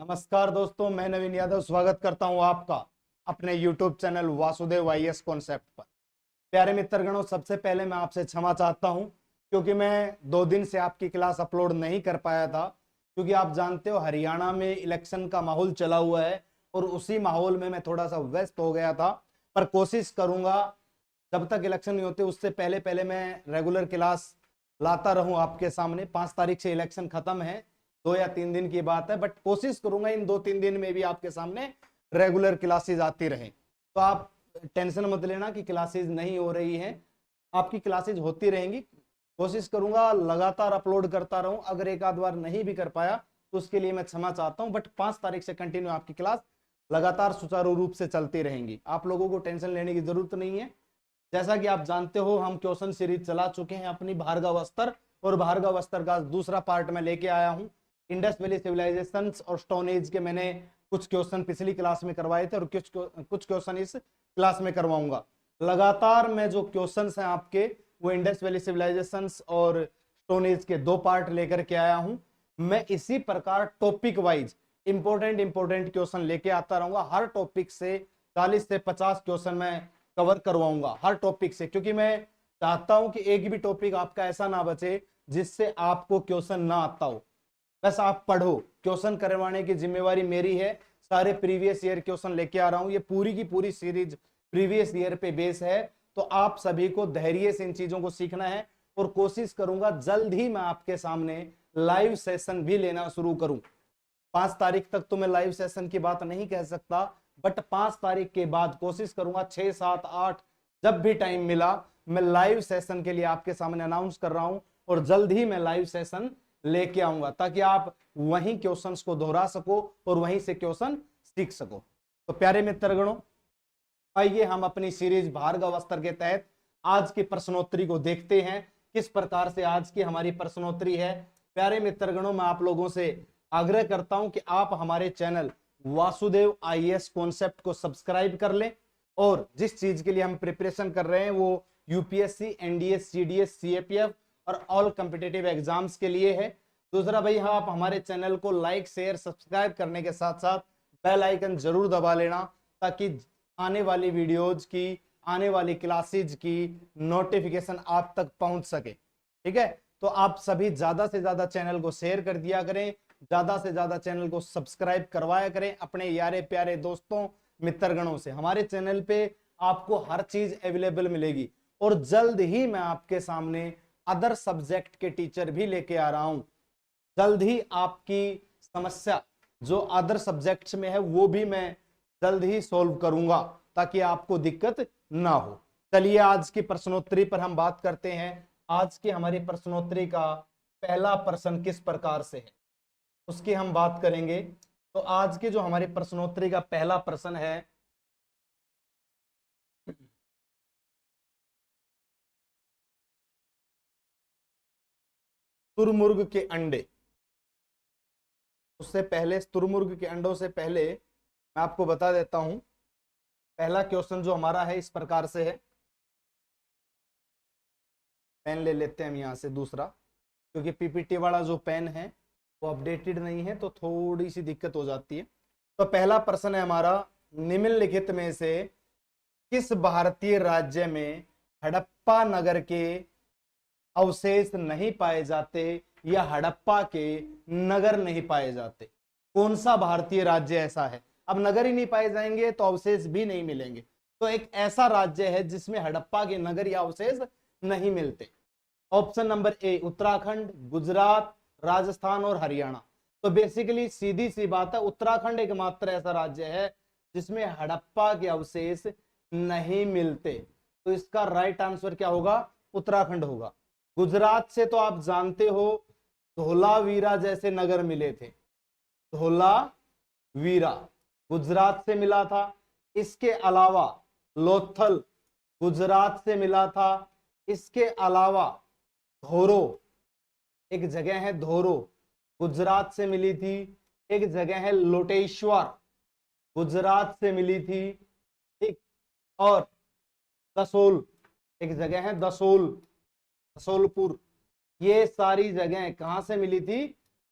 नमस्कार दोस्तों, मैं नवीन यादव स्वागत करता हूं आपका अपने YouTube channel Vasudev IAS concept पर। प्यारे मित्रगणों, सबसे पहले मैं आपसे क्षमा चाहता हूं क्योंकि मैं 2 दिन से आपकी क्लास अपलोड नहीं कर पाया था, क्योंकि आप जानते हो हरियाणा में इलेक्शन का माहौल चला हुआ है और उसी माहौल में मैं थोड़ा सा व्यस्त हो गया था। पर कोशिश करूंगा जब तक इलेक्शन नहीं होते उससे पहले पहले मैं रेगुलर क्लास लाता रहूं आपके सामने। 5 तारीख से इलेक्शन खत्म है, 2 या 3 दिन की बात है, बट कोशिश करूंगा इन 2-3 दिन में भी आपके सामने रेगुलर क्लासेस आती रहें। तो आप टेंशन मत लेना कि क्लासेस नहीं हो रही हैं, आपकी क्लासेस होती रहेंगी। कोशिश करूंगा लगातार अपलोड करता रहूं। अगर एक आध बार नहीं भी कर पाया तो उसके लिए मैं क्षमा चाहता हूं, बट 5 तारीख से कंटिन्यू आपकी क्लास लगातार सुचारू रूप से चलती रहेंगी। आप लोगों को टेंशन लेने की जरूरत नहीं है। जैसा कि आप जानते हो, हम क्वेश्चन सीरीज चला चुके हैं अपनी भार्गव अस्त्र, और भार्गव अस्त्र का दूसरा पार्ट में लेके आया हूं। इंडस वैली सिविलाइजेशन और स्टोन एज के मैंने कुछ क्वेश्चन पिछली क्लास में करवाए थे और कुछ क्वेश्चन इस क्लास में करवाऊंगा। लगातार मैं जो क्वेश्चंस हैं आपके, वो इंडस वैली सिविलाइजेशन और स्टोन एज के 2 पार्ट लेकर के आया हूं। मैं इसी प्रकार टॉपिक वाइज इंपॉर्टेंट क्वेश्चन लेके आता रहूंगा। हर टॉपिक से 40 से 50 क्वेश्चन मैं कवर करवाऊंगा हर टॉपिक से, क्योंकि मैं चाहता हूं कि एक भी टॉपिक आपका ऐसा ना बचे जिससे आपको क्वेश्चन ना आता हो। बस आप पढ़ो, क्वेश्चन करवाने की जिम्मेवारी मेरी है। सारे प्रीवियस ईयर क्वेश्चन लेके आ रहा हूं, ये पूरी की पूरी सीरीज प्रीवियस ईयर पे बेस है। तो आप सभी को धैर्य से इन चीजों को सीखना है और कोशिश करूंगा जल्द ही मैं आपके सामने लाइव सेशन भी लेना शुरू करूं। 5 तारीख तक तो मैं लाइव सेशन की बात नहीं कह सकता, बट 5 तारीख के बाद कोशिश करूंगा 6, 7, 8 जब भी टाइम मिला मैं लाइव सेशन के लिए आपके सामने अनाउंस कर रहा हूं। और जल्द ही मैं लाइव सेशन लेके आऊंगा ताकि आप वहीं क्वेश्चंस को दोहरा सको और वहीं से क्वेश्चन सीख सको। तो प्यारे मित्रगणों, आइए हम अपनी सीरीज भार्गव अस्त्र के तहत आज की प्रश्नोत्तरी को देखते हैं। किस प्रकार से आज की हमारी प्रश्नोत्तरी है। प्यारे मित्रगणों, मैं आप लोगों से आग्रह करता हूं कि आप हमारे चैनल वासुदेव आईएएस कॉन्सेप्ट को सब्सक्राइब कर लें। और जिस चीज के लिए हम प्रिपरेशन कर रहे हैं वो यूपीएससी, एनडीएस, सीडीएस, सीएपीएफ और ऑल कॉम्पिटिटिव एग्जाम्स के लिए है। दूसरा भाई, हाँ, आप हमारे चैनल को लाइक, शेयर, सब्सक्राइब करने के साथ साथ बेल आइकन जरूर दबा लेना, ताकि आने वाली वीडियोज की, आने वाली क्लासेज की नोटिफिकेशन आप तक पहुंच सके। ठीक है, तो आप सभी ज्यादा से ज्यादा चैनल को शेयर कर दिया करें, ज्यादा से ज्यादा चैनल को सब्सक्राइब करवाया करें अपने यारे प्यारे दोस्तों मित्रगणों से। हमारे चैनल पे आपको हर चीज अवेलेबल मिलेगी और जल्द ही मैं आपके सामने अदर सब्जेक्ट के टीचर भी लेके आ रहा हूं। जल्द ही आपकी समस्या जो अदर सब्जेक्ट्स में है वो भी मैं जल्द ही सॉल्व करूंगा ताकि आपको दिक्कत ना हो। चलिए आज की प्रश्नोत्तरी पर हम बात करते हैं। आज की हमारी प्रश्नोत्तरी का पहला प्रश्न किस प्रकार से है उसकी हम बात करेंगे। तो आज की जो हमारी प्रश्नोत्तरी का पहला प्रश्न है, तुरमुर्ग के अंडे। उससे पहले तुरमुर्ग के अंडों से पहले मैं आपको बता देता हूं, पहला क्वेश्चन जो हमारा है इस प्रकार से है। पेन ले लेते हैं हम यहां से दूसरा, क्योंकि पीपीटी वाला जो पेन है वो अपडेटेड नहीं है तो थोड़ी सी दिक्कत हो जाती है। तो पहला प्रश्न है हमारा, निम्नलिखित में से किस भारतीय राज्य में हड़प्पा नगर के अवशेष नहीं पाए जाते या हड़प्पा के नगर नहीं पाए जाते? कौन सा भारतीय राज्य ऐसा है? अब नगर ही नहीं पाए जाएंगे तो अवशेष भी नहीं मिलेंगे। तो एक ऐसा राज्य है जिसमें हड़प्पा के नगर या अवशेष नहीं मिलते। Option number A Uttarakhand, Gujarat, Rajasthan और हरियाणा। तो बेसिकली सीधी सी बात है, उत्तराखंड एकमात्र ऐसा राज्य है जिसमें हड़प्पा के अवशेष नहीं मिलते। तो इसका राइट आंसर क्या होगा? उत्तराखंड होगा। गुजरात से तो आप जानते हो धोलावीरा जैसे नगर मिले थे, धोलावीरा गुजरात से मिला था। इसके अलावा लोथल गुजरात से मिला था। इसके अलावा धोरो, एक जगह है धोरो, गुजरात से मिली थी। एक जगह है लोटेश्वर, गुजरात से मिली थी। ठीक, और दसोल, एक जगह है दसोल, दसोलपुर, ये सारी जगह कहां से मिली थी?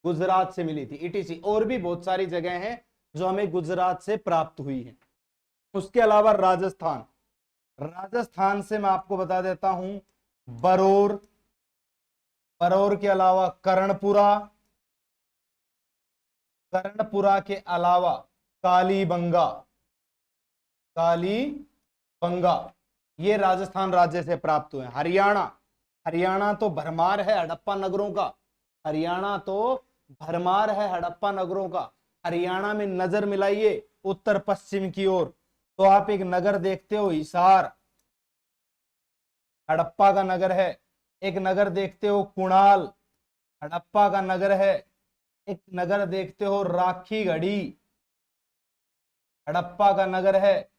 गुजरात से मिली थी, ईटीसी। और भी बहुत सारी जगह हैं जो हमें गुजरात से प्राप्त हुई हैं। उसके अलावा राजस्थान, राजस्थान से मैं आपको बता देता हूं बरौर, बरौर के अलावा कर्णपुरा, कर्णपुरा के अलावा कालीबंगा, कालीबंगा, ये राजस्थान राज्य से प्राप्त हुए। हरियाणा, हरियाणा तो भरमार है हड़प्पा नगरों का, हरियाणा तो भरमार है हड़प्पा नगरों का। हरियाणा में नजर मिलाइए उत्तर पश्चिम की ओर, तो आप एक नगर देखते हो हिसार, हड़प्पा का नगर है। एक नगर देखते हो कुणाल, हड़प्पा का नगर है। एक नगर देखते हो राखी गढ़ी, हड़प्पा का नगर है।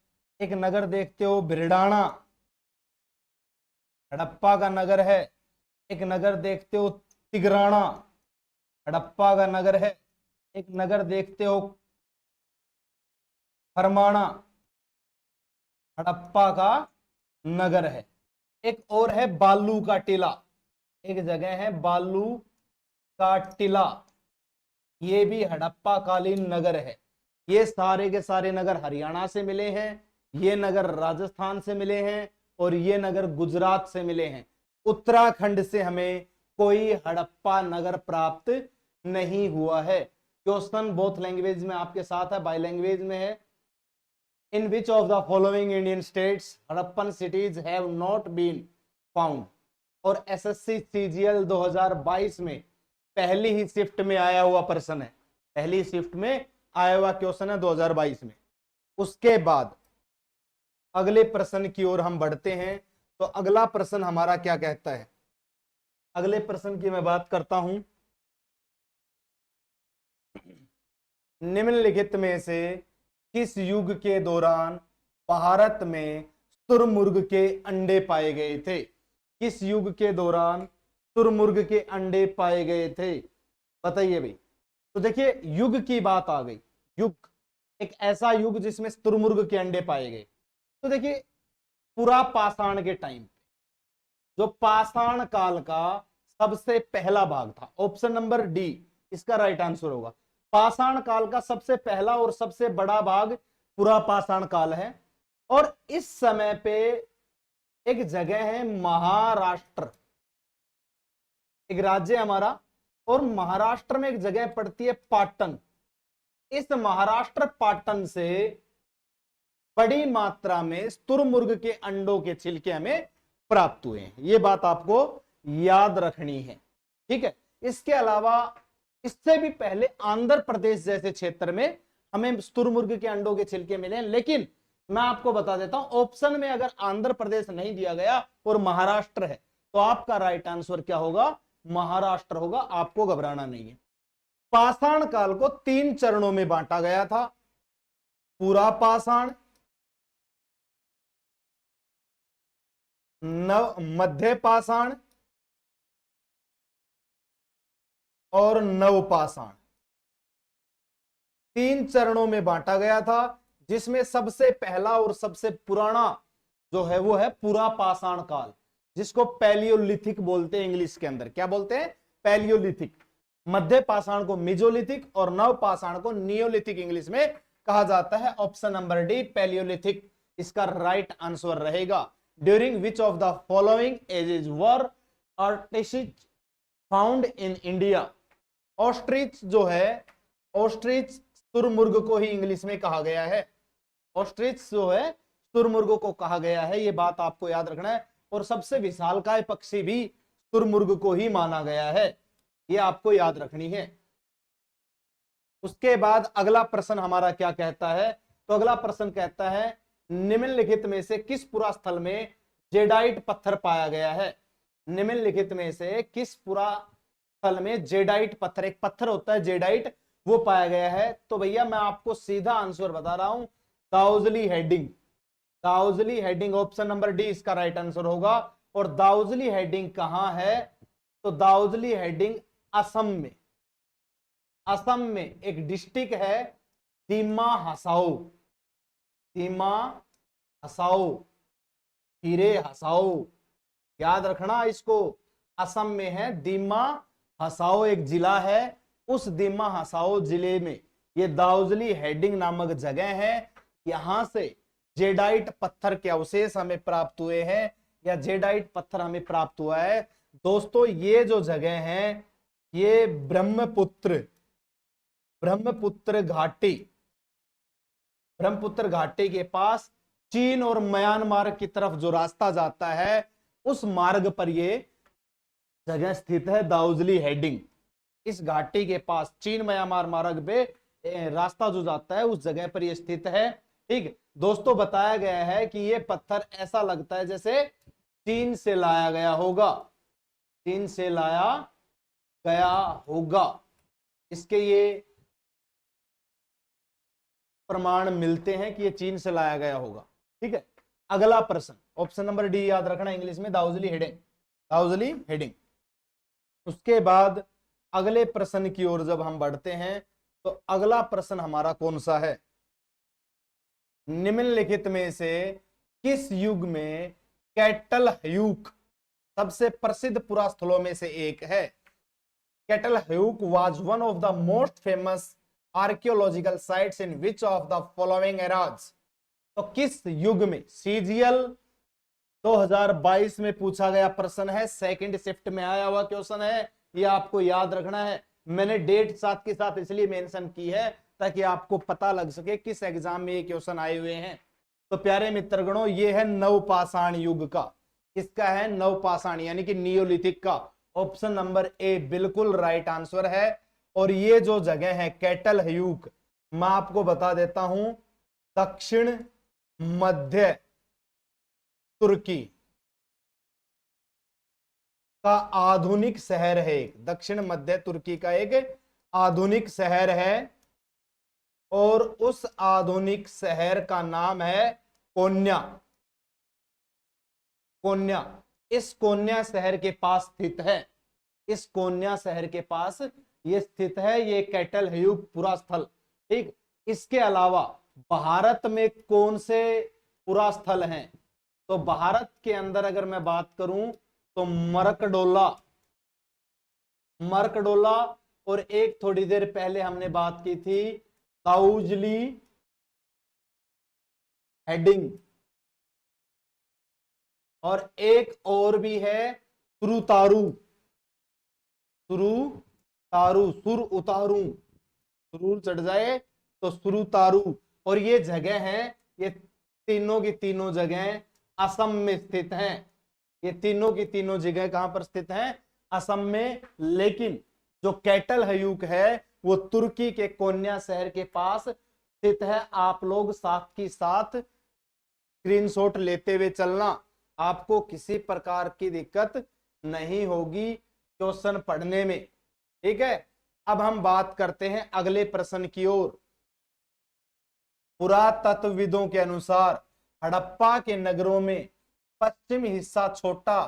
एक नगर देखते हो बिरडाना, हड़प्पा का नगर है। एक नगर देखते हो तिगराना, हड़प्पा का नगर है। एक नगर देखते हो फरमाना, हड़प्पा का नगर है। एक और है बालू का टीला, एक जगह है बालू का टीला, ये भी हड़प्पा कालीन नगर है। ये सारे के सारे नगर हरियाणा से मिले हैं, ये नगर राजस्थान से मिले हैं, और ये नगर गुजरात से मिले हैं। उत्तराखंड से हमें कोई हड़प्पा नगर प्राप्त नहीं हुआ है। क्वेश्चन बोथ लैंग्वेज में आपके साथ है, बाई लैंग्वेज में है। In which of the following Indian states Harappan cities have not been found. और एसएससी सीजीएल 2022 में पहली ही शिफ्ट में आया हुआ प्रश्न है, पहली शिफ्ट में आया हुआ क्वेश्चन है 2022 में। उसके बाद अगले प्रश्न की ओर हम बढ़ते हैं। तो अगला प्रश्न हमारा क्या कहता है, अगले प्रश्न की मैं बात करता हूं। निम्नलिखित में से किस युग के दौरान भारत में तुरमुर्ग के अंडे पाए गए थे? किस युग के दौरान तुरमुर्ग के अंडे पाए गए थे, बताइए भाई। तो देखिए युग की बात आ गई, युग, एक ऐसा युग जिसमें तुरमुर्ग के अंडे पाए गए। तो देखिए पुरा पाषाण के टाइम पे, जो पाषाण काल का सबसे पहला भाग था, ऑप्शन नंबर डी इसका राइट आंसर होगा। पाषाण काल का सबसे पहला और सबसे बड़ा भाग पुरा पाषाण काल है। और इस समय पे एक जगह है महाराष्ट्र, एक राज्य हमारा, और महाराष्ट्र में एक जगह पड़ती है पाटन। इस महाराष्ट्र पाटन से बड़ी मात्रा में तुरमुर्ग के अंडों के छिलके हमें प्राप्त हुए हैं, ये बात आपको याद रखनी है, ठीक है। इसके अलावा इससे भी पहले आंध्र प्रदेश जैसे क्षेत्र में हमें तुरमुर्ग के अंडों के छिलके मिले हैं। लेकिन मैं आपको बता देता हूं, ऑप्शन में अगर आंध्र प्रदेश नहीं दिया गया और महाराष्ट्र है, तो आपका राइट आंसर क्या होगा? महाराष्ट्र होगा, आपको घबराना नहीं है। पाषाण काल को 3 चरणों में बांटा गया था, पूरा पाषाण, मध्य पाषाण और नवपाषाण। 3 चरणों में बांटा गया था, जिसमें सबसे पहला और सबसे पुराना जो है वो है पूरा पाषाण काल, जिसको पैलियोलिथिक बोलते हैं इंग्लिश के अंदर। क्या बोलते हैं? पैलियोलिथिक। मध्य पाषाण को मेजोलिथिक और नव पाषाण को नियोलिथिक इंग्लिश में कहा जाता है। ऑप्शन नंबर डी पैलियोलिथिक इसका राइट आंसर रहेगा। During which of the following ages were ostrich found in India. Ostrich जो है, ऑस्ट्रिच तुरमुर्ग को ही इंग्लिश में कहा गया है, ऑस्ट्रिच जो है तुरमुर्ग को कहा गया है, ये बात आपको याद रखना है। और सबसे विशालकाय पक्षी भी तुरमुर्ग को ही माना गया है, ये आपको याद रखनी है। उसके बाद अगला प्रश्न हमारा क्या कहता है? तो अगला प्रश्न कहता है निम्नलिखित में से किस पुरा स्थल में जेडाइट पत्थर पाया गया है? निम्नलिखित में से किस पुरा स्थल में जेडाइट पत्थर, एक पत्थर होता है जेडाइट, वो पाया गया है? तो भैया मैं आपको सीधा आंसर बता रहा हूं, Daojali Hading. Daojali Hading option number D इसका राइट आंसर होगा। और दाउजली हेडिंग कहां है? तो दाउजली हेडिंग असम में, असम में एक डिस्ट्रिक्ट है दीमा हसाओ, दीमा हसाओ, हीरे हसाओ, याद रखना इसको। असम में है दीमा हसाओ, एक जिला है उस दिमा हसाओ जिले में ये दाउजली हेडिंग नामक जगह है, यहां से जेडाइट पत्थर के अवशेष हमें प्राप्त हुए हैं, या जेडाइट पत्थर हमें प्राप्त हुआ है। दोस्तों ये जो जगह है ये ब्रह्मपुत्र घाटी के पास चीन और म्यांमार की तरफ जो रास्ता जाता है उस मार्ग पर ये जगह स्थित है, दाउजली हेडिंग। इस घाटी के पास चीन म्यांमार मार्ग पे रास्ता जो जाता है उस जगह पर ये स्थित है। ठीक दोस्तों, बताया गया है कि ये पत्थर ऐसा लगता है जैसे चीन से लाया गया होगा, चीन से लाया गया होगा, इसके ये प्रमाण मिलते हैं कि ये चीन से लाया गया होगा। ठीक है, अगला प्रश्न ऑप्शन नंबर डी याद रखना इंग्लिश में, दाउजली हेडिंग। उसके बाद अगले प्रश्न की ओर जब हम बढ़ते हैं तो अगला प्रश्न हमारा कौन सा है, निम्नलिखित में से किस युग में कैटल हयूक सबसे प्रसिद्ध पुरास्थलों में से एक है। Catal Huyuk was one of the most famous archaeological sites in which of the following eras. तो किस युग में, सीजीएल 2022 में पूछा गया प्रश्न है, सेकंड शिफ्ट में आया हुआ क्वेश्चन है, ये आपको याद रखना है। मैंने डेट साथ के साथ इसलिए मेंशन की है ताकि आपको पता लग सके किस एग्जाम में ये क्वेश्चन आए हुए हैं। तो प्यारे मित्रगणों, ये है नवपाषाण युग का, किसका है, नवपाषाण यानी कि नियोलिथिक का। ऑप्शन नंबर ए बिल्कुल राइट आंसर है। और ये जो जगह है कैटल हयूक, मैं आपको बता देता हूं, दक्षिण मध्य तुर्की का आधुनिक शहर है, दक्षिण मध्य तुर्की का एक आधुनिक शहर है, और उस आधुनिक शहर का नाम है कोन्या। इस कोन्या शहर के पास स्थित है, इस कोन्या शहर के पास ये स्थित है, ये कैटल हयूक पुरास्थल। ठीक, इसके अलावा भारत में कौन से पुरास्थल हैं, तो भारत के अंदर अगर मैं बात करूं तो मरकडोला, और एक थोड़ी देर पहले हमने बात की थी दाउजली हेडिंग, और एक और भी है सुरुतारू, सुर उतारू, सुरूर चढ़ जाए तो सुरुतारू। और ये जगह है, ये तीनों की तीनों जगह असम में स्थित हैं। ये तीनों की तीनों जगह कहां पर स्थित हैं, असम में। लेकिन जो कैटल हयूक है वो तुर्की के कोन्या शहर के पास स्थित है। आप लोग साथ की साथ स्क्रीनशॉट लेते हुए चलना, आपको किसी प्रकार की दिक्कत नहीं होगी क्वेश्चन पढ़ने में। ठीक है, अब हम बात करते हैं अगले प्रश्न की ओर। पुरातत्वविदों के अनुसार हड़प्पा के नगरों में पश्चिमी हिस्सा छोटा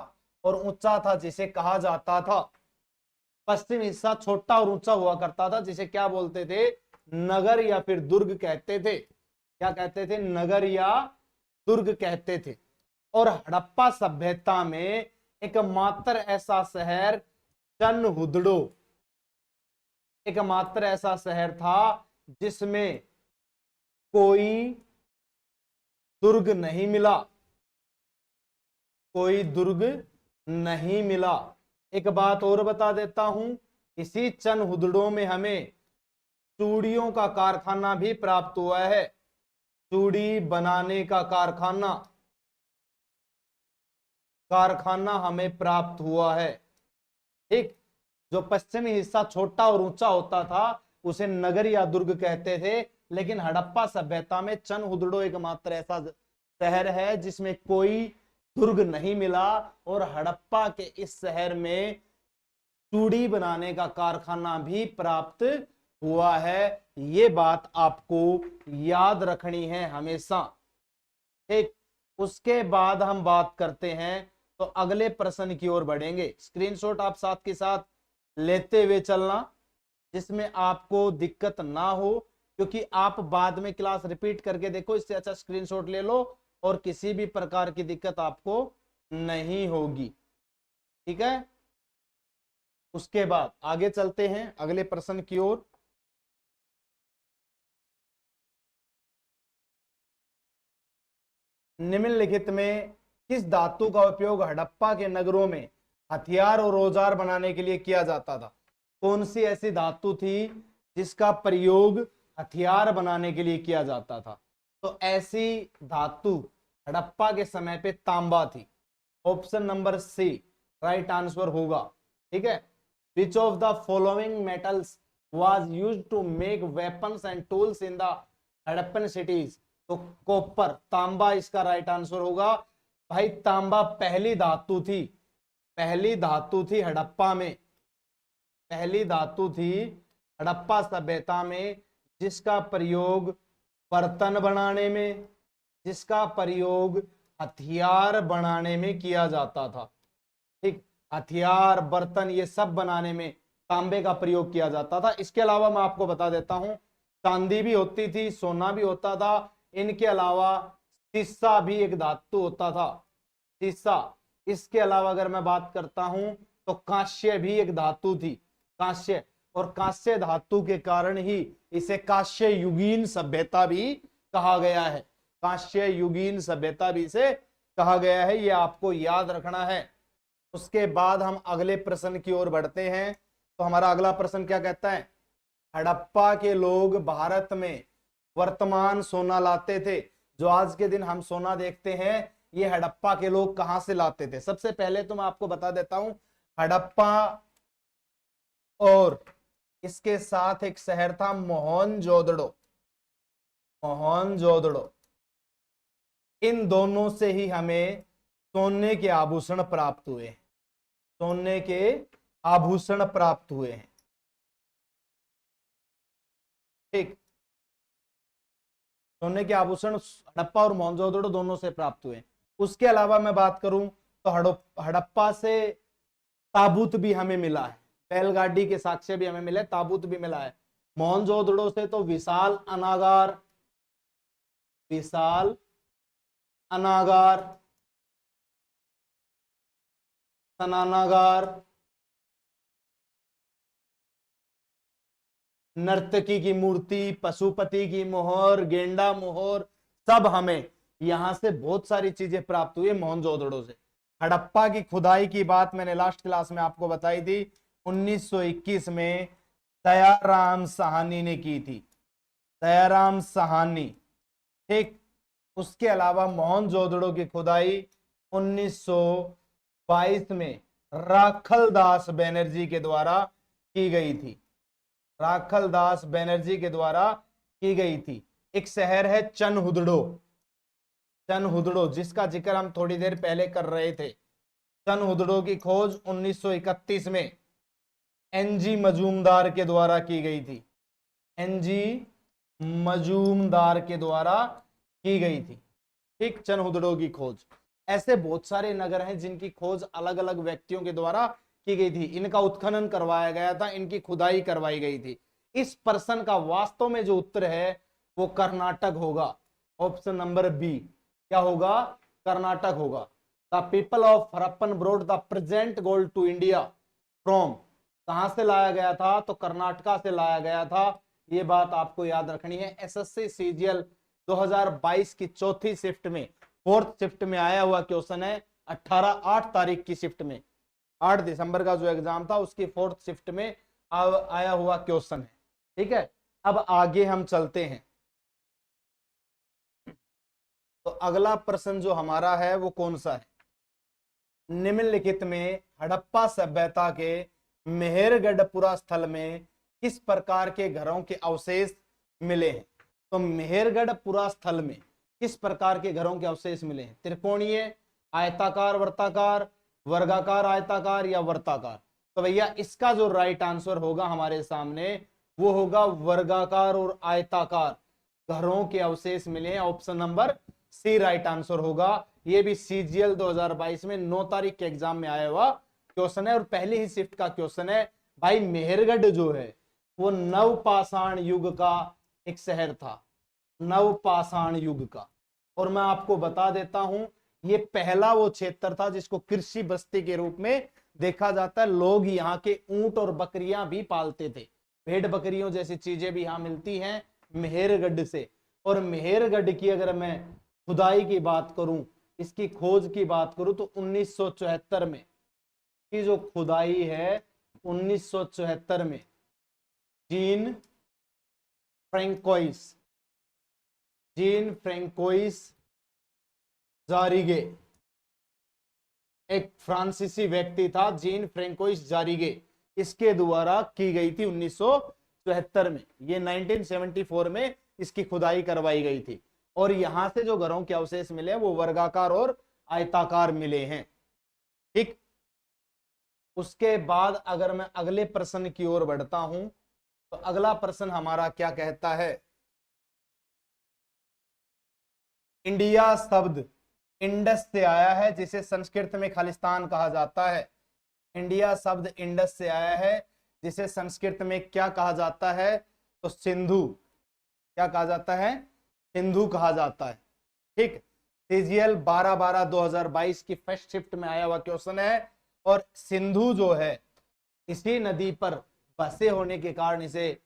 और ऊंचा था, जिसे कहा जाता था, पश्चिम हिस्सा छोटा और ऊंचा हुआ करता था, जिसे क्या बोलते थे, नगर या फिर दुर्ग कहते थे। क्या कहते थे, नगर या दुर्ग कहते थे। और हड़प्पा सभ्यता में एकमात्र ऐसा शहर चनहुदड़ो, एकमात्र ऐसा शहर था जिसमें कोई दुर्ग नहीं मिला, कोई दुर्ग नहीं मिला। एक बात और बता देता हूं, इसी चनहुदड़ो में हमें चूड़ियों का कारखाना भी प्राप्त हुआ है, चूड़ी बनाने का कारखाना हमें प्राप्त हुआ है। ठीक, जो पश्चिमी हिस्सा छोटा और ऊंचा होता था उसे नगर या दुर्ग कहते थे, लेकिन हड़प्पा सभ्यता में चनहुदड़ो एकमात्र ऐसा शहर है जिसमें कोई दुर्ग नहीं मिला, और हड़प्पा के इस शहर में चूड़ी बनाने का कारखाना भी प्राप्त हुआ है। ये बात आपको याद रखनी है हमेशा। ठीक, उसके बाद हम बात करते हैं तो अगले प्रश्न की ओर बढ़ेंगे। स्क्रीनशॉट आप साथ के साथ लेते हुए चलना, जिसमें आपको दिक्कत ना हो, क्योंकि आप बाद में क्लास रिपीट करके देखो, इससे अच्छा स्क्रीनशॉट ले लो और किसी भी प्रकार की दिक्कत आपको नहीं होगी। ठीक है, उसके बाद आगे चलते हैं अगले प्रश्न की ओर। निम्नलिखित में किस धातु का उपयोग हड़प्पा के नगरों में हथियार और औजार बनाने के लिए किया जाता था? कौन सी ऐसी धातु थी जिसका प्रयोग हथियार बनाने के लिए किया जाता था? तो ऐसी धातु हड़प्पा के समय पे तांबा थी। Option number C right answer होगा। ठीक है, which of the following metals was used to make weapons and tools in the Harappan cities? तो कॉपर, तांबा इसका राइट आंसर होगा। भाई तांबा पहली धातु थी, पहली धातु थी हड़प्पा में, पहली धातु थी हड़प्पा सभ्यता में जिसका प्रयोग बर्तन बनाने में, जिसका प्रयोग हथियार बनाने में किया जाता था। ठीक, हथियार, बर्तन, ये सब बनाने में तांबे का प्रयोग किया जाता था। इसके अलावा मैं आपको बता देता हूं, चांदी भी होती थी, सोना भी होता था, इनके अलावा शीशा भी एक धातु होता था, शीशा। इसके अलावा अगर मैं बात करता हूं तो कांस्य भी एक धातु थी, कांस्य। और कांस्य धातु के कारण ही इसे कांस्य युगीन सभ्यता भी कहा गया है, कांस्य युगीन सभ्यता भी इसे कहा गया है, ये आपको याद रखना है। उसके बाद हम अगले प्रश्न की ओर बढ़ते हैं। तो हमारा अगला प्रश्न क्या कहता है? हड़प्पा के लोग भारत में वर्तमान सोना लाते थे। जो आज के दिन हम सोना देखते हैं, ये हड़प्पा के लोग कहां से लाते थे? सबसे पहले तो मैं आपको बता देता हूं, हड़प्पा और इसके साथ एक शहर था मोहनजोदड़ो, मोहनजोदड़ो, इन दोनों से ही हमें सोने के आभूषण प्राप्त हुए हैं, सोने के आभूषण प्राप्त हुए हैं। ठीक, सोने के आभूषण हड़प्पा और मोहनजोदड़ो दोनों से प्राप्त हुए। उसके अलावा मैं बात करूं तो हड़प्पा से ताबूत भी हमें मिला है, बैलगाड़ी के साक्ष्य भी हमें मिले, ताबूत भी मिला है। मोहनजोदड़ो से तो विशाल अनागार, विशाल अनागार, स्नानागार, नर्तकी की मूर्ति, पशुपति की मोहर, गेंडा मोहर, सब हमें यहां से बहुत सारी चीजें प्राप्त हुई मोहनजोदड़ो से। हड़प्पा की खुदाई की बात मैंने लास्ट क्लास में आपको बताई थी, 1921 में दयाराम साहनी ने की थी, दयाराम साहनी। ठीक, उसके अलावा मोहनजोदड़ो की खुदाई 1922 में राखल दास बनर्जी के द्वारा की गई थी, राखल दास बनर्जी के द्वारा की गई थी। एक शहर है चनहुदड़ो, चनहुदड़ो, जिसका जिक्र हम थोड़ी देर पहले कर रहे थे। चनहुदड़ो की खोज 1931 में एनजी मजूमदार के द्वारा की गई थी, एनजी मजूमदार के द्वारा की गई थी। ठीक, चनहुदड़ो की खोज। ऐसे बहुत सारे नगर हैं जिनकी खोज अलग अलग व्यक्तियों के द्वारा की गई थी, इनका उत्खनन करवाया गया था, इनकी खुदाई करवाई गई थी। इस प्रश्न का वास्तव में जो उत्तर है वो कर्नाटक होगा। ऑप्शन नंबर बी क्या होगा? कर्नाटक होगा। The people of Harappan brought the present gold to India from, कहां से लाया गया था? तो कर्नाटका से लाया गया था। ये बात आपको याद रखनी है। एसएससी सीजीएल 2022 की चौथी शिफ्ट में, फोर्थ शिफ्ट में आया हुआ क्वेश्चन है। 8 तारीख की शिफ्ट में, 8 दिसंबर का जो एग्जाम था उसकी फोर्थ शिफ्ट में आया हुआ क्वेश्चन है। ठीक है, अब आगे हम चलते हैं। तो अगला प्रश्न जो हमारा है वो कौन सा है? निम्नलिखित में हड़प्पा सभ्यता के मेहरगढ़पुरा स्थल में किस प्रकार के घरों के अवशेष मिले हैं? तो मेहरगढ़पुरा स्थल में किस प्रकार के घरों के अवशेष मिले हैं? त्रिकोणीय, आयताकार, वर्ताकार, वर्गाकार, आयताकार या वर्ताकार? तो भैया इसका जो राइट आंसर होगा हमारे सामने वो होगा वर्गाकार और आयताकार घरों के अवशेष मिले हैं। Option number C right answer होगा। ये भी सीजीएल 2022 में 9 तारीख के एग्जाम में आया हुआ क्वेश्चन है और पहली ही शिफ्ट का क्वेश्चन है। भाई मेहरगढ़ जो है वो नवपाषाण युग का एक शहर था, नवपाषाण युग का। और मैं आपको बता देता हूं ये पहला वो क्षेत्र था जिसको कृषि बस्ती के रूप में देखा जाता है लोग यहाँ के ऊंट और बकरियां भी पालते थे। भेड़ बकरियों जैसी चीजें भी यहाँ मिलती हैं मेहरगढ़ से। और मेहरगढ़ की अगर मैं खुदाई की बात करूं, इसकी खोज की बात करूं, तो 1974 में की जो खुदाई है 1974 में जीन फ्रैंकोइस जारिगे, एक फ्रांसीसी व्यक्ति था जीन फ्रैंकोइस जारिगे, इसके द्वारा की गई थी 1974 में। ये 1974 में इसकी खुदाई करवाई गई थी। और यहां से जो घरों के अवशेष मिले वो वर्गाकार और आयताकार मिले हैं। ठीक, उसके बाद अगर मैं अगले प्रश्न की ओर बढ़ता हूं तो अगला प्रश्न हमारा क्या कहता है, इंडिया शब्द इंडस से आया है जिसे संस्कृत में खालिस्तान कहा जाता है। इंडिया शब्द इंडस से आया है जिसे संस्कृत में क्या कहा जाता है, तो सिंधु, क्या कहा जाता है, सिंधु कहा जाता है। ठीक, सीजीएल 12/12/2022 की फर्स्ट शिफ्ट में आया हुआ क्वेश्चन है। और सिंधु जो है इसी नदी पर बसे होने के कारण इसे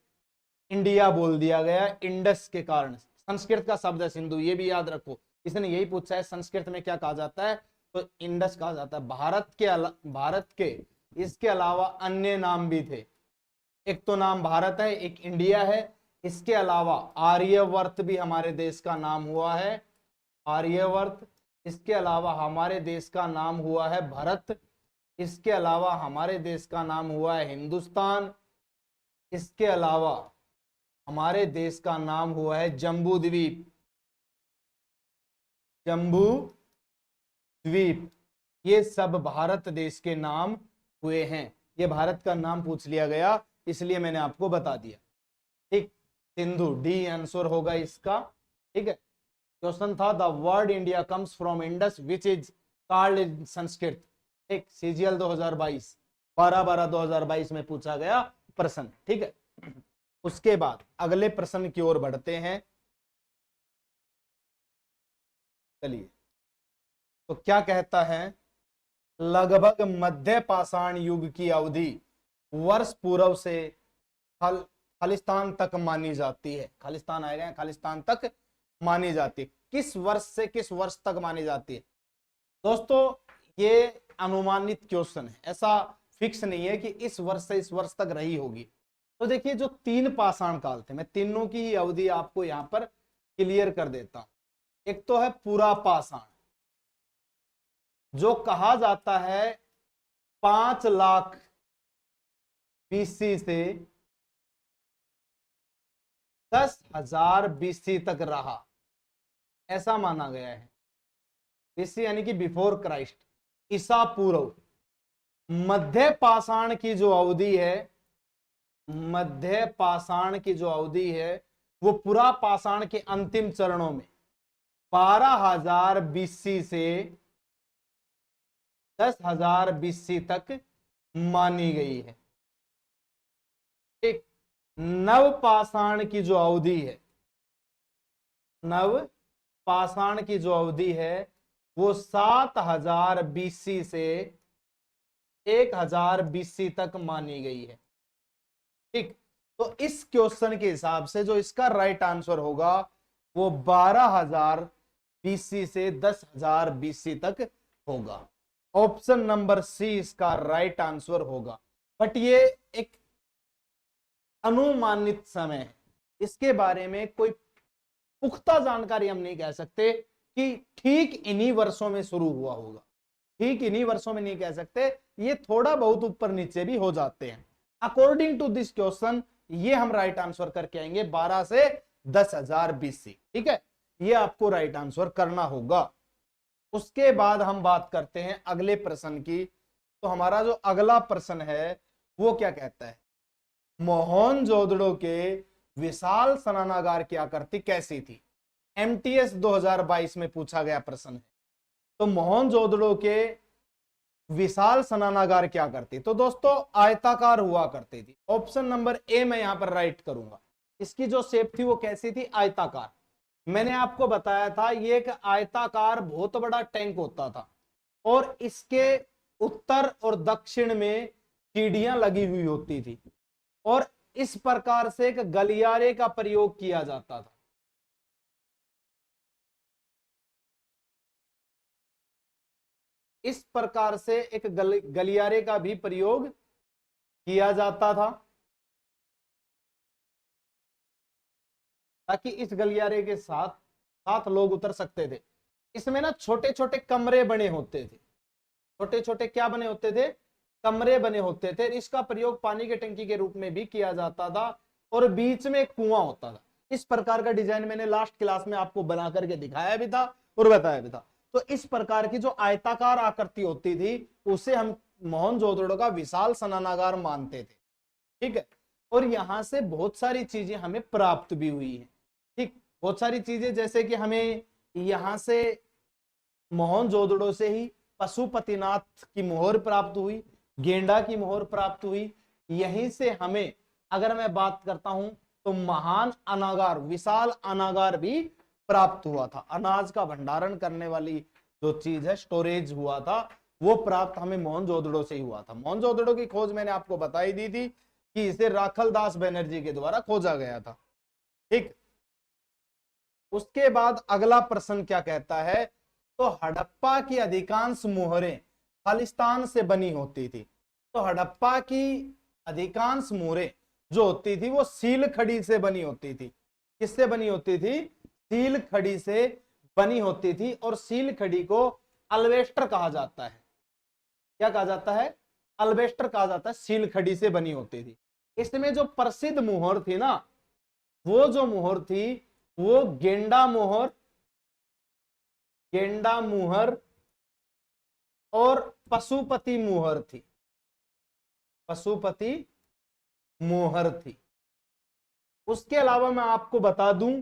इंडिया बोल दिया गया, इंडस के कारण। संस्कृत का शब्द है सिंधु, ये भी याद रखो। इसने यही पूछा है संस्कृत में क्या कहा जाता है, तो इंडस कहा जाता है। भारत के इसके अलावा अन्य नाम भी थे। एक तो नाम भारत है, एक इंडिया है। इसके अलावा आर्यवर्त भी हमारे देश का नाम हुआ है, आर्यवर्त। इसके अलावा हमारे देश का नाम हुआ है भारत। इसके अलावा हमारे देश का नाम हुआ है हिंदुस्तान। इसके अलावा हमारे देश का नाम हुआ है जम्बू द्वीप, जम्बू द्वीप। ये सब भारत देश के नाम हुए हैं। ये भारत का नाम पूछ लिया गया इसलिए मैंने आपको बता दिया। ठीक, सिंधु डी आंसर होगा इसका। ठीक है, क्वेश्चन था the word India comes from Indus which is called in Sanskrit. ठीक, सीजीएल 2022 12/12/2022 में पूछा गया प्रश्न। ठीक है, उसके बाद अगले प्रश्न की ओर बढ़ते हैं। चलिए, तो क्या कहता है, लगभग मध्य पाषाण युग की अवधि वर्ष पूर्व से खालिस्तान तक मानी जाती है। खालिस्तान आए गए, खालिस्तान तक मानी जाती है। किस वर्ष से किस वर्ष तक मानी जाती है? दोस्तों ये अनुमानित क्वेश्चन है, ऐसा फिक्स नहीं है कि इस वर्ष से इस वर्ष तक रही होगी। तो देखिए जो 3 पाषाण काल थे, मैं तीनों की ही अवधि आपको यहां पर क्लियर कर देता हूं। एक तो है पूरा पाषाण, जो कहा जाता है 5 लाख बीसी से 10,000 बीसी तक रहा, ऐसा माना गया है। बीसी यानी कि बिफोर क्राइस्ट, ईसा पूर्व। मध्य पाषाण की जो अवधि है, मध्य पाषाण की जो अवधि है वो पूरा पाषाण के अंतिम चरणों में 12,000 बीसी से 10,000 बीसी तक मानी गई है। एक नव पाषाण की जो अवधि है, नव पाषाण की जो अवधि है वो 7,000 बीसी से 1,000 बीसी तक मानी गई है। ठीक, तो इस क्वेश्चन के हिसाब से जो इसका राइट आंसर होगा वो 12,000 बीसी से 10,000 बीसी तक होगा। ऑप्शन नंबर सी इसका राइट आंसर होगा। बट ये एक अनुमानित समय है, इसके बारे में कोई पुख्ता जानकारी हम नहीं कह सकते कि ठीक इन्हीं वर्षों में शुरू हुआ होगा। ठीक इन्हीं वर्षों में नहीं कह सकते, ये थोड़ा बहुत ऊपर नीचे भी हो जाते हैं। अकॉर्डिंग टू दिस क्वेश्चन ये हम राइट आंसर करके आएंगे 12 से 10,000 बीसी। ठीक है, ये आपको राइट आंसर करना होगा। उसके बाद हम बात करते हैं अगले प्रश्न की। तो हमारा जो अगला प्रश्न है वो क्या कहता है, मोहनजोदड़ो के विशाल स्नानागार की आकृति कैसी थी? एमटीएस 2022 में पूछा गया प्रश्न है। तो मोहनजोदड़ो के विशाल स्नानागार क्या करती? तो दोस्तों आयताकार हुआ करती थी। ऑप्शन नंबर ए मैं यहां पर राइट करूंगा। इसकी जो शेप थी वो कैसी थी? आयताकार। मैंने आपको बताया था ये एक आयताकार बहुत बड़ा टैंक होता था और इसके उत्तर और दक्षिण में सीढ़ियां लगी हुई होती थी और इस प्रकार से एक गलियारे का प्रयोग किया जाता था। इस प्रकार से एक गलियारे का भी प्रयोग किया जाता था ताकि इस गलियारे के साथ साथ लोग उतर सकते थे। इसमें ना छोटे छोटे कमरे बने होते थे, छोटे छोटे क्या बने होते थे, कमरे बने होते थे। इसका प्रयोग पानी की टंकी के रूप में भी किया जाता था और बीच में एक कुआं होता था। इस प्रकार का डिजाइन मैंने लास्ट क्लास में आपको बना करके दिखाया भी था और बताया भी था। तो इस प्रकार की जो आयताकार आकृति होती थी उसे हम मोहनजोदड़ो का विशाल स्नानागार मानते थे। ठीक है, और यहां से बहुत सारी चीजें हमें प्राप्त भी हुई है। ठीक, बहुत सारी चीजें जैसे कि हमें यहां से मोहनजोदड़ो से ही पशुपतिनाथ की मोहर प्राप्त हुई, गेंडा की मोहर प्राप्त हुई। यहीं से हमें अगर मैं बात करता हूं तो महान अनागार, विशाल अनागार भी प्राप्त हुआ था। अनाज का भंडारण करने वाली जो चीज है, स्टोरेज हुआ था, वो प्राप्त हमें मोहनजोदड़ो से ही हुआ था। मोहनजोदड़ो की खोज मैंने आपको बताई दी थी कि इसे राखल दास बनर्जी के द्वारा खोजा गया था। ठीक, उसके बाद अगला प्रश्न क्या कहता है, तो हड़प्पा की अधिकांश मोहरें खालिस्तान से बनी होती थी। तो हड़प्पा की अधिकांश मोहरें जो होती थी वो सील खड़ी से बनी होती थी। किससे बनी होती थी? सील खड़ी से बनी होती थी। और सील खड़ी को अल्वेस्टर कहा जाता है। क्या कहा जाता है? अल्वेस्टर कहा जाता है। सील खड़ी से बनी होती थी। इसमें जो प्रसिद्ध मोहर थी ना, वो जो मोहर थी वो गेंडा मोहर, गेंडा मोहर और पशुपति मोहर थी। पशुपति मोहर थी। उसके अलावा मैं आपको बता दूं,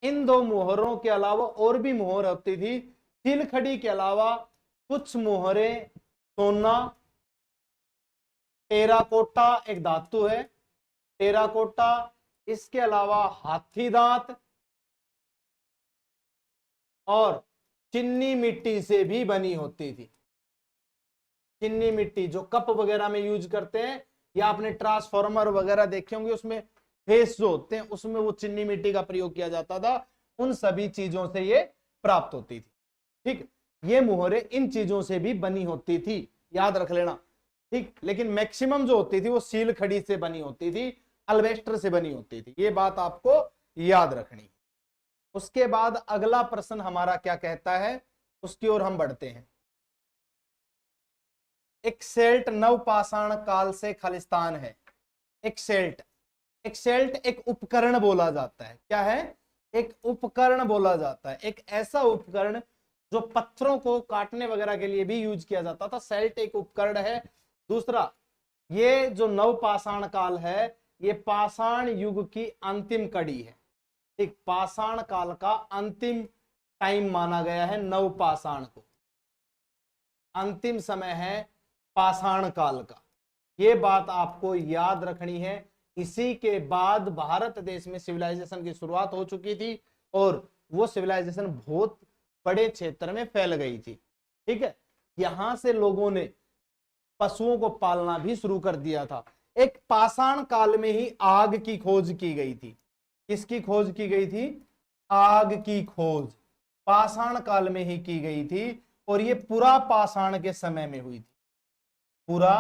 इन दो मोहरों के अलावा और भी मोहर होती थी। सीलखड़ी के अलावा कुछ मोहरें सोना, टेराकोटा एक धातु है, टेराकोटा, इसके अलावा हाथी दांत और चिन्नी मिट्टी से भी बनी होती थी। चिन्नी मिट्टी जो कप वगैरह में यूज करते हैं, या आपने ट्रांसफॉर्मर वगैरह देखे होंगे, उसमें फेस जो होते हैं उसमें वो चिन्नी मिट्टी का प्रयोग किया जाता था। उन सभी चीजों से ये प्राप्त होती थी। ठीक, ये मोहरें इन चीजों से भी बनी होती थी, याद रख लेना। ठीक, लेकिन मैक्सिमम जो होती थी वो सील खड़ी से बनी होती थी, अल्वेस्टर से बनी होती थी। ये बात आपको याद रखनी। उसके बाद अगला प्रश्न हमारा क्या कहता है, उसकी ओर हम बढ़ते हैं। एक्सेल्ट नवपाषाण काल से खालिस्तान है। एक्सेल्ट, एक्सेल्ट एक उपकरण बोला जाता है। क्या है? एक उपकरण बोला जाता है। एक ऐसा उपकरण जो पत्थरों को काटने वगैरह के लिए भी यूज किया जाता था। सेल्ट एक उपकरण है। दूसरा, ये जो नवपाषाण काल है, ये पाषाण युग की अंतिम कड़ी है। एक पाषाण काल का अंतिम टाइम माना गया है नवपाषाण को। अंतिम समय है पाषाण काल का। ये बात आपको याद रखनी है। इसी के बाद भारत देश में सिविलाइजेशन की शुरुआत हो चुकी थी और वो सिविलाइजेशन बहुत बड़े क्षेत्र में फैल गई थी। ठीक है, यहां से लोगों ने पशुओं को पालना भी शुरू कर दिया था। एक पाषाण काल में ही आग की खोज की गई थी। किसकी खोज की गई थी? आग की खोज पाषाण काल में ही की गई थी और ये पुरा पाषाण के समय में हुई थी। पुरा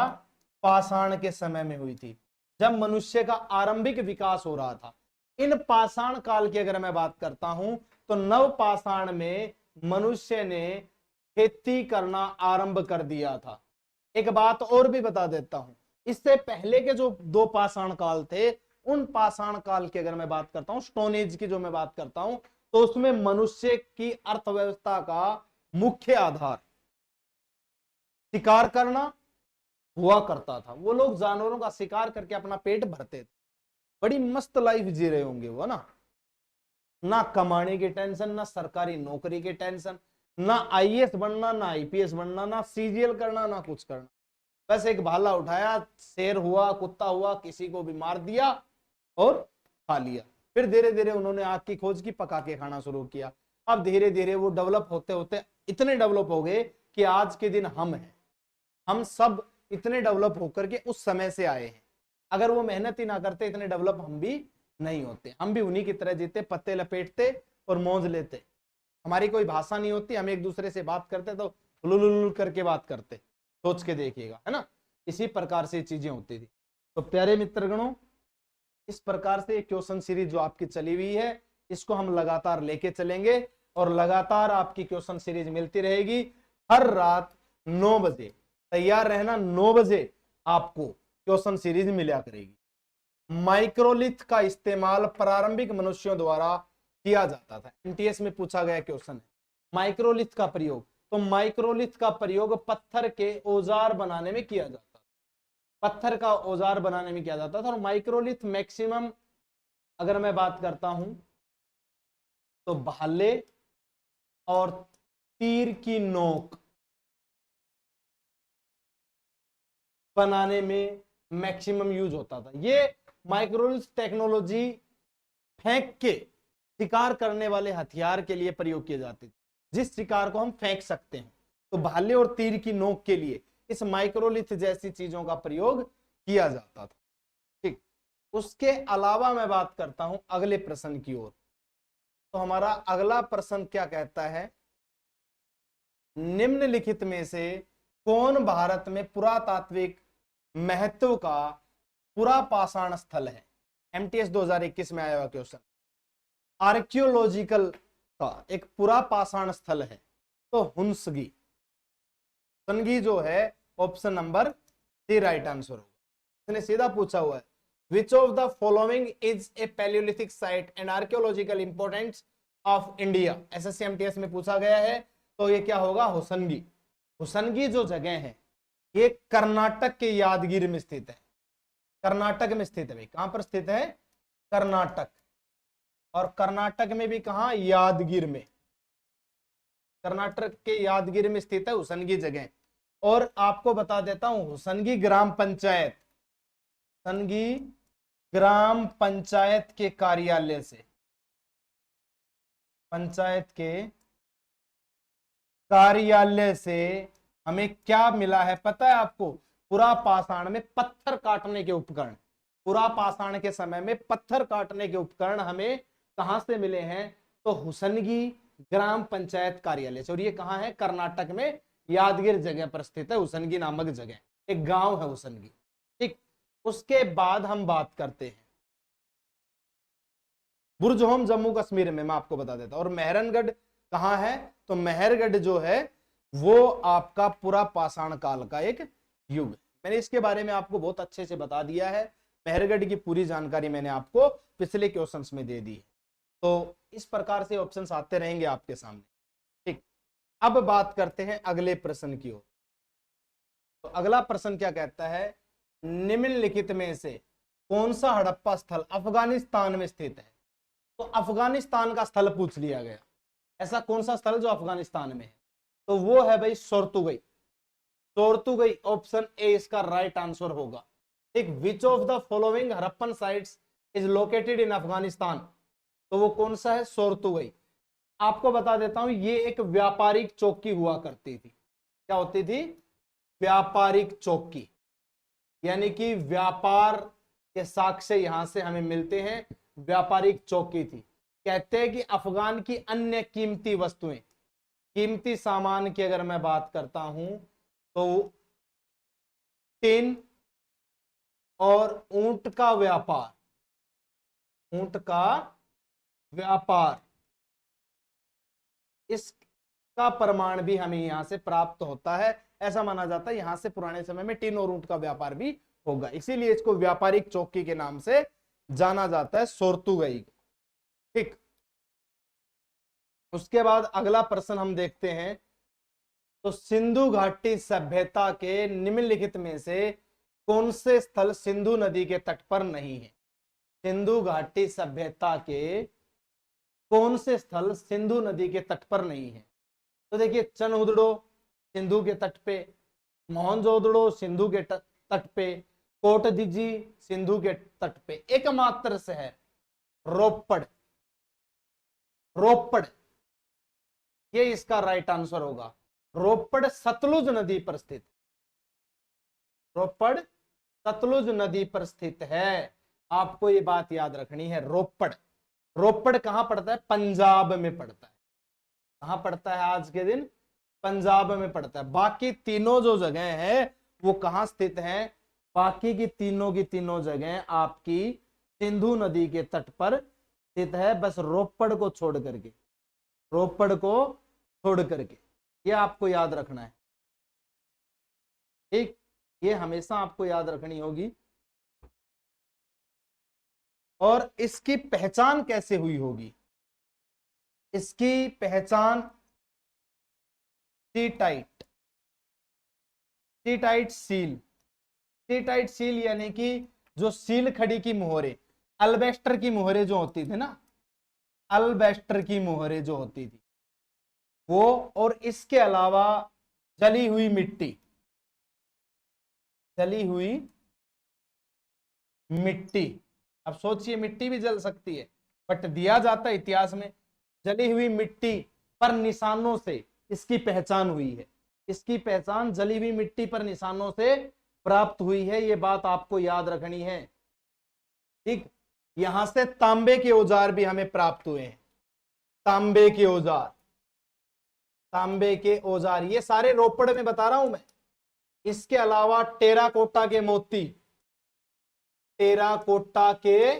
पाषाण के समय में हुई थी, जब मनुष्य का आरंभिक विकास हो रहा था। इन पाषाण काल की अगर मैं बात करता हूं तो नव पाषाण में मनुष्य ने खेती करना आरंभ कर दिया था। एक बात और भी बता देता हूं, इससे पहले के जो दो पाषाण काल थे, उन पाषाण काल की अगर मैं बात करता हूं, स्टोन एज की जो मैं बात करता हूं, तो उसमें मनुष्य की अर्थव्यवस्था का मुख्य आधार शिकार करना हुआ करता था। वो लोग जानवरों का शिकार करके अपना पेट भरते थे। बड़ी मस्त लाइफ जी रहे होंगे वो ना कमाने की टेंशन, ना सरकारी नौकरी की टेंशन, ना आईएएस बनना, ना आईपीएस बनना, ना सीजीएल करना, ना कुछ करना। बस एक भाला उठाया, शेर हुआ, कुत्ता हुआ, किसी को भी मार दिया और खा लिया। फिर धीरे धीरे उन्होंने आग की खोज की, पका के खाना शुरू किया। अब धीरे धीरे वो डेवलप होते होते इतने डेवलप हो गए कि आज के दिन हम हैं। हम सब इतने डेवलप होकर के उस समय से आए हैं। अगर वो मेहनत ही ना करते, इतने डेवलप हम भी नहीं होते। हम भी उन्हीं की तरह जीते, पत्ते लपेटते और मौज लेते। हमारी कोई भाषा नहीं होती, हम एक दूसरे से बात करते तो लुलुलुल करके बात करते। सोच के देखिएगा, है ना, इसी प्रकार से चीजें होती थी। तो प्यारे मित्रगणों, इस प्रकार से क्वेश्चन सीरीज जो आपकी चली हुई है, इसको हम लगातार लेके चलेंगे और लगातार आपकी क्वेश्चन सीरीज मिलती रहेगी। हर रात 9 बजे तैयार रहना, 9 बजे आपको क्वेश्चन सीरीज मिला करेगी। माइक्रोलिथ का इस्तेमाल प्रारंभिक मनुष्यों द्वारा किया जाता था। एमटीएस में पूछा गया क्वेश्चन है, माइक्रोलिथ का प्रयोग। तो माइक्रोलिथ का प्रयोग पत्थर के औजार बनाने में किया जाता था, पत्थर का औजार बनाने में किया जाता था। और माइक्रोलिथ मैक्सिमम अगर मैं बात करता हूं तो भाले और तीर की नोक बनाने में मैक्सिमम यूज होता था। ये माइक्रोलिथ टेक्नोलॉजी फेंक के शिकार करने वाले हथियार के लिए प्रयोग किए जाते थे, जिस शिकार को हम फेंक सकते हैं। तो भाले और तीर की नोक के लिए इस माइक्रोलिथ जैसी चीजों का प्रयोग किया जाता था। ठीक, उसके अलावा मैं बात करता हूं अगले प्रश्न की ओर। तो हमारा अगला प्रश्न क्या कहता है, निम्नलिखित में से कौन भारत में पुरातात्विक महत्व का पुरापाषाण स्थल है। एमटीएस 2021 में आया हुआ क्वेश्चन, आर्कियोलॉजिकल का एक पुरापाषाण स्थल है तो हुंसगी। हुंसगी जो है ऑप्शन नंबर 3 राइट आंसर होगा। इसने सीधा पूछा हुआ है, which of the following is a Palaeolithic site and archaeological importance of India. SSC MTS में पूछा गया है, तो ये क्या होगा, हुसनगी। हुसनगी जो जगह है ये कर्नाटक के यादगीर में स्थित है। कर्नाटक में स्थित है भाई, कहां पर स्थित है, कर्नाटक। और कर्नाटक में भी कहां, यादगीर में। कर्नाटक के यादगीर में स्थित है हुसनगी जगह। और आपको बता देता हूं, हुसनगी ग्राम पंचायत, हुसनगी ग्राम पंचायत के कार्यालय से, पंचायत के कार्यालय से हमें क्या मिला है पता है आपको, पुरापाषाण में पत्थर काटने के उपकरण। पुरापाषाण के समय में पत्थर काटने के उपकरण हमें कहां से मिले हैं, तो हुसनगी ग्राम पंचायत कार्यालय से। और ये कहां है, कर्नाटक में यादगीर जगह पर स्थित है, हुसनगी नामक जगह, एक गांव है हुसनगी। ठीक, उसके बाद हम बात करते हैं बुर्जहोम जम्मू कश्मीर में, मैं आपको बता देता हूं। और मेहरनगढ़ कहां है, तो मेहरगढ़ जो है वो आपका पुरापाषाण काल का एक युग है। मैंने इसके बारे में आपको बहुत अच्छे से बता दिया है, मेहरगढ़ की पूरी जानकारी मैंने आपको पिछले क्वेश्चंस में दे दी है। तो इस प्रकार से ऑप्शंस आते रहेंगे आपके सामने। ठीक, अब बात करते हैं अगले प्रश्न की ओर। तो अगला प्रश्न क्या कहता है, निम्नलिखित में से कौन सा हड़प्पा स्थल अफगानिस्तान में स्थित है। तो अफगानिस्तान का स्थल पूछ लिया गया, ऐसा कौन सा स्थल जो अफगानिस्तान में है, तो वो है भाई सोर्तुगई। सोर्तुगई ऑप्शन ए इसका राइट आंसर होगा। ठीक, विच of the following Harappan sites is located in Afghanistan, तो वो कौन सा है, सोर्तुगई। आपको बता देता हूं, ये एक व्यापारिक चौकी हुआ करती थी। क्या होती थी, व्यापारिक चौकी, यानी कि व्यापार के साक्ष्य यहां से हमें मिलते हैं, व्यापारिक चौकी थी। कहते हैं कि अफगान की अन्य कीमती वस्तुएं, कीमती सामान की अगर मैं बात करता हूं तो टिन और ऊंट का व्यापार, ऊंट का व्यापार, इसका प्रमाण भी हमें यहां से प्राप्त होता है। ऐसा माना जाता है यहां से पुराने समय में टिन और ऊंट का व्यापार भी होगा, इसीलिए इसको व्यापारिक चौकी के नाम से जाना जाता है, सोर्तुगई। ठीक, उसके बाद अगला प्रश्न हम देखते हैं, तो सिंधु घाटी सभ्यता के निम्नलिखित में से कौन से स्थल सिंधु नदी के तट पर नहीं है। सिंधु घाटी सभ्यता के कौन से स्थल सिंधु नदी के तट पर नहीं है, तो देखिए चनहुदड़ो सिंधु के तट पे, मोहनजोदड़ो सिंधु के तट पे, कोटदीजी सिंधु के तट पे। एकमात्र शहर रोपड़, रोपड़ ये इसका राइट आंसर होगा। रोपड़ सतलुज नदी पर स्थित, रोपड़ सतलुज नदी पर स्थित है। आपको ये बात याद रखनी है। रोपड़, रोपड़ कहां पड़ता है? पंजाब में पड़ता है। कहां पड़ता है आज के दिन? पंजाब में पड़ता है। बाकी तीनों जो जगह है वो कहां स्थित है? बाकी की तीनों जगह आपकी सिंधु नदी के तट पर स्थित है, बस रोपड़ को छोड़ करके, रोपड़ को छोड़ करके। ये आपको याद रखना है, ठीक? ये हमेशा आपको याद रखनी होगी। और इसकी पहचान कैसे हुई होगी? इसकी पहचान सी टाइट, सी टाइट सील, सी टाइट सील यानी कि जो सील खड़ी की मोहरे, अल्बेस्टर की मोहरे जो होती थी ना, अल्बेस्टर की मोहरे जो होती थी वो, और इसके अलावा जली हुई मिट्टी, जली हुई मिट्टी। अब सोचिए, मिट्टी भी जल सकती है, बट दिया जाता है इतिहास में जली हुई मिट्टी पर निशानों से इसकी पहचान हुई है। इसकी पहचान जली हुई मिट्टी पर निशानों से प्राप्त हुई है। ये बात आपको याद रखनी है, ठीक? यहां से तांबे के औजार भी हमें प्राप्त हुए हैं। तांबे के औजार, तांबे के औजार, ये सारे रोपड़ में बता रहा हूं मैं। इसके अलावा टेराकोटा के मोती, टेराकोटा के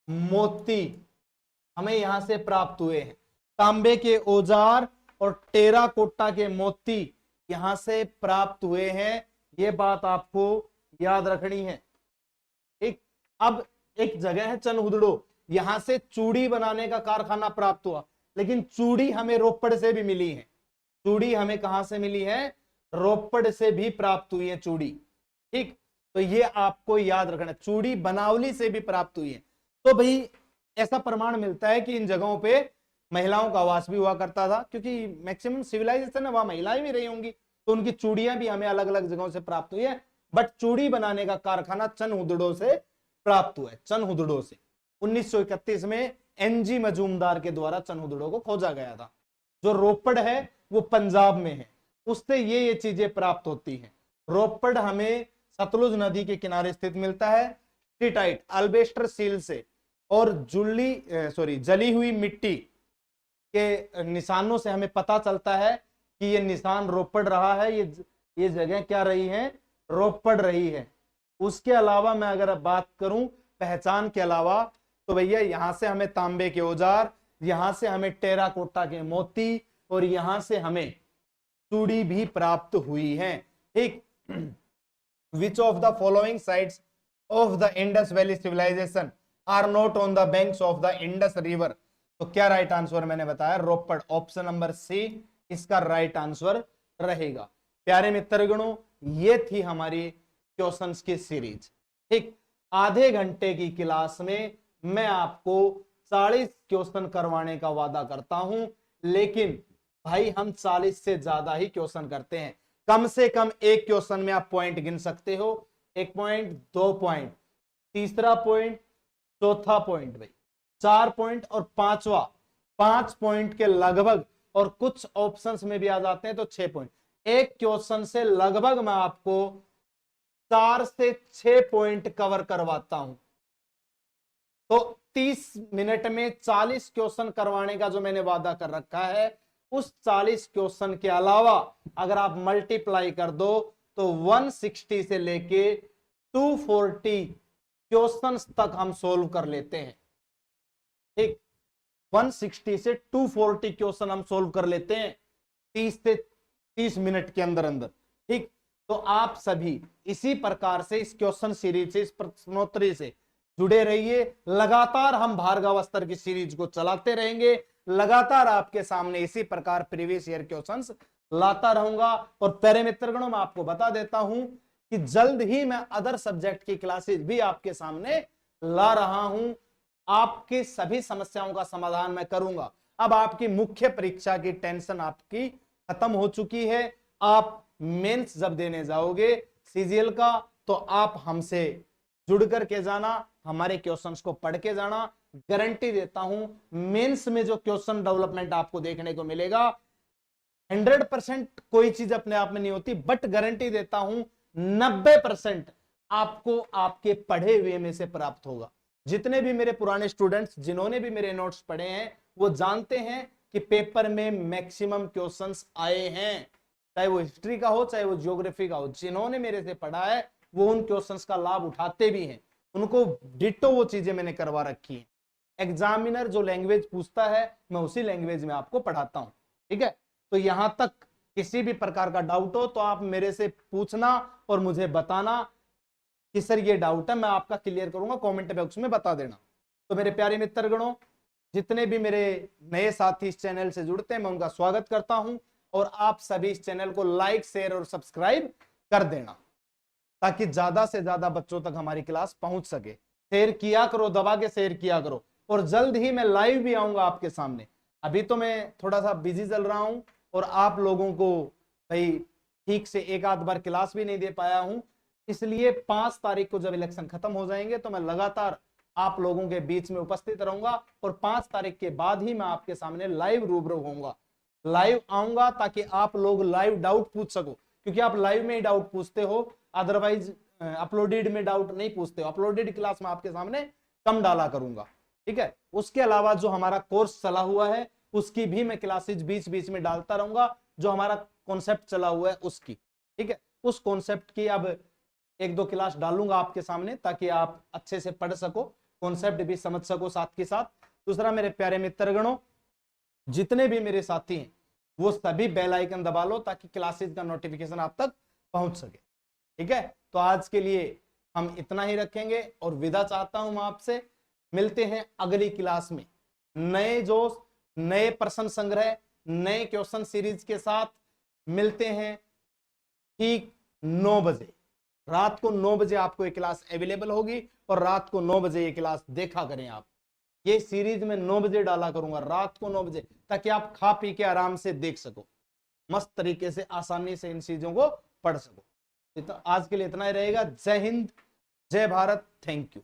मोती हमें यहां से प्राप्त हुए हैं। तांबे के औजार और टेराकोटा के मोती यहां से प्राप्त हुए हैं। ये बात आपको याद रखनी है, ठीक? अब एक जगह है चनहुदड़ो, यहां से चूड़ी बनाने का कारखाना प्राप्त हुआ, लेकिन चूड़ी हमें रोपड़ से भी मिली है। चूड़ी हमें कहां से मिली है? रोपड़ से भी प्राप्त हुई है चूड़ी, ठीक? तो ये आपको याद रखना, चूड़ी बनावली से भी प्राप्त हुई है। तो भाई ऐसा प्रमाण मिलता है कि इन जगहों पे महिलाओं का वास भी हुआ करता था, क्योंकि मैक्सिमम सिविलाइजेशन है, वहां महिलाएं भी रही होंगी, तो उनकी चूड़ियां भी हमें अलग अलग जगहों से प्राप्त हुई है। बट चूड़ी बनाने का कारखाना चनहुदड़ो से प्राप्त हुआ है, चनहुदड़ो से। 1931 में एनजी मजूमदार के द्वारा चनहुदड़ो को खोजा गया था। जो रोपड़ है वो पंजाब में है, उससे ये चीजें प्राप्त होती हैं। रोपड़ हमें सतलुज नदी के किनारे स्थित मिलता है, स्टीटाइट अल्बेस्टर सील से, और जली हुई मिट्टी के निशानों से हमें पता चलता है कि ये निशान रोपड़ रहा है, ये जगह क्या रही है? रोपड़ रही है। उसके अलावा मैं अगर बात करूं पहचान के अलावा, तो भैया यहां से हमें तांबे के औजार, यहां से हमें टेराकोटा के मोती, और यहां से हमें चूड़ी भी प्राप्त हुई है, ठीक? Which of the following sites of the Indus Valley civilization are not on the banks of the Indus River? तो क्या राइट आंसर मैंने बताया? रोपड़, ऑप्शन नंबर सी इसका राइट आंसर रहेगा। प्यारे मित्रगणों, ये थी हमारी क्वेश्चंस की सीरीज, ठीक? आधे घंटे की क्लास में मैं आपको 40 क्वेश्चन करवाने का वादा करता हूं, लेकिन भाई हम 40 से ज्यादा ही क्वेश्चन करते हैं। कम से कम एक क्वेश्चन में आप पॉइंट गिन सकते हो, 1 पॉइंट, 2 पॉइंट, तीसरा पॉइंट, चौथा पॉइंट, भाई 4 पॉइंट, और पांचवा 5 पॉइंट के लगभग, और कुछ ऑप्शंस में भी आ जाते हैं तो 6 पॉइंट। एक क्वेश्चन से लगभग मैं आपको 4 से 6 पॉइंट कवर करवाता हूं। तो 30 मिनट में 40 क्वेश्चन करवाने का जो मैंने वादा कर रखा है, उस 40 क्वेश्चन के अलावा अगर आप मल्टीप्लाई कर दो तो 160 से लेके 240 क्वेश्चंस तक हम सोल्व कर लेते हैं, ठीक? 160 से 240 क्वेश्चन हम सोल्व कर लेते हैं 30 से 30 मिनट के अंदर अंदर, ठीक? तो आप सभी इसी प्रकार से इस क्वेश्चन सीरीज से, इस प्रश्नोत्तरी से जुड़े रहिए। लगातार हम भार्गव स्तर की सीरीज को चलाते रहेंगे, लगातार आपके सामने इसी प्रकार प्रीवियस ईयर क्वेश्चंस लाता रहूंगा। और प्यारे मित्रगणों, मैं आपको बता देता हूं कि जल्द ही मैं अदर सब्जेक्ट की क्लासेस भी आपके सामने ला रहा हूं। आपकी सभी समस्याओं का समाधान मैं करूंगा। अब आपकी मुख्य परीक्षा की टेंशन आपकी खत्म हो चुकी है। आप मेंस जब देने जाओगे सीजीएल का, तो आप हमसे जुड़ करके जाना, हमारे क्वेश्चंस को पढ़ के जाना। गारंटी देता हूं मेंस में जो क्वेश्चन डेवलपमेंट आपको देखने को मिलेगा, 100% कोई चीज अपने आप में नहीं होती, बट गारंटी देता हूं 90% आपको आपके पढ़े हुए में से प्राप्त होगा। जितने भी मेरे पुराने स्टूडेंट्स जिन्होंने भी मेरे नोट्स पढ़े हैं वो जानते हैं कि पेपर में मैक्सिमम क्वेश्चंस आए हैं, चाहे वो हिस्ट्री का हो चाहे वो ज्योग्राफी का हो। जिन्होंने मेरे से पढ़ा है वो उन क्वेश्चंस का लाभ उठाते भी हैं, उनको डिट्टो वो चीजें मैंने करवा रखी हैं। एग्जामिनर जो लैंग्वेज पूछता है मैं उसी लैंग्वेज में आपको पढ़ाता हूं, ठीक है। तो यहां तक किसी भी प्रकार का डाउट हो तो आप मेरे से पूछना और मुझे बताना कि सर ये डाउट है, मैं आपका क्लियर करूंगा, कमेंट बॉक्स में बता देना। तो मेरे प्यारे मित्रगणों, जितने भी मेरे नए साथी इस चैनल से जुड़ते हैं मैं उनका स्वागत करता हूं, और आप सभी इस चैनल को लाइक शेयर और सब्सक्राइब कर देना ताकि ज्यादा से ज्यादा बच्चों तक हमारी क्लास पहुंच सके। शेयर किया करो, दबा के शेयर किया करो, और जल्द ही मैं लाइव भी आऊंगा आपके सामने। अभी तो मैं थोड़ा सा बिजी चल रहा हूं और आप लोगों को भाई ठीक से एक आध बार क्लास भी नहीं दे पाया हूं, इसलिए 5 तारीख को जब इलेक्शन खत्म हो जाएंगे तो मैं लगातार आप लोगों के बीच में उपस्थित रहूंगा, और 5 तारीख के बाद ही मैं आपके सामने लाइव रूबरू होऊंगा, लाइव आऊंगा ताकि आप लोग लाइव डाउट पूछ सको, क्योंकि आप लाइव में ही डाउट पूछते हो, अदरवाइज अपलोडेड में डाउट नहीं पूछते हो। अपलोडेड क्लास में आपके सामने कम डाला करूंगा, ठीक है। उसके अलावा जो हमारा कोर्स चला हुआ है उसकी भी मैं क्लासेज बीच बीच में डालता रहूंगा, जो हमारा कॉन्सेप्ट चला हुआ है उसकी, ठीक है। उस कॉन्सेप्ट की अब 1-2 क्लास डालूंगा आपके सामने ताकि आप अच्छे से पढ़ सको, कॉन्सेप्ट भी समझ सको साथ के साथ। दूसरा मेरे प्यारे मित्रगणों, जितने भी मेरे साथी हैं वो सभी बेल आइकन दबा लो ताकि क्लासेज का नोटिफिकेशन आप तक पहुंच सके, ठीक है। तो आज के लिए हम इतना ही रखेंगे और विदा चाहता हूं मैं आपसे। मिलते हैं अगली क्लास में नए जोश, नए प्रश्न संग्रह, नए क्वेश्चन सीरीज के साथ। मिलते हैं ठीक 9 बजे, रात को 9 बजे आपको ये क्लास अवेलेबल होगी, और रात को 9 बजे ये क्लास देखा करें आप। ये सीरीज में 9 बजे डाला करूंगा, रात को 9 बजे, ताकि आप खा पी के आराम से देख सको, मस्त तरीके से आसानी से इन चीजों को पढ़ सको। तो आज के लिए इतना ही रहेगा। जय हिंद, जय भारत, थैंक यू।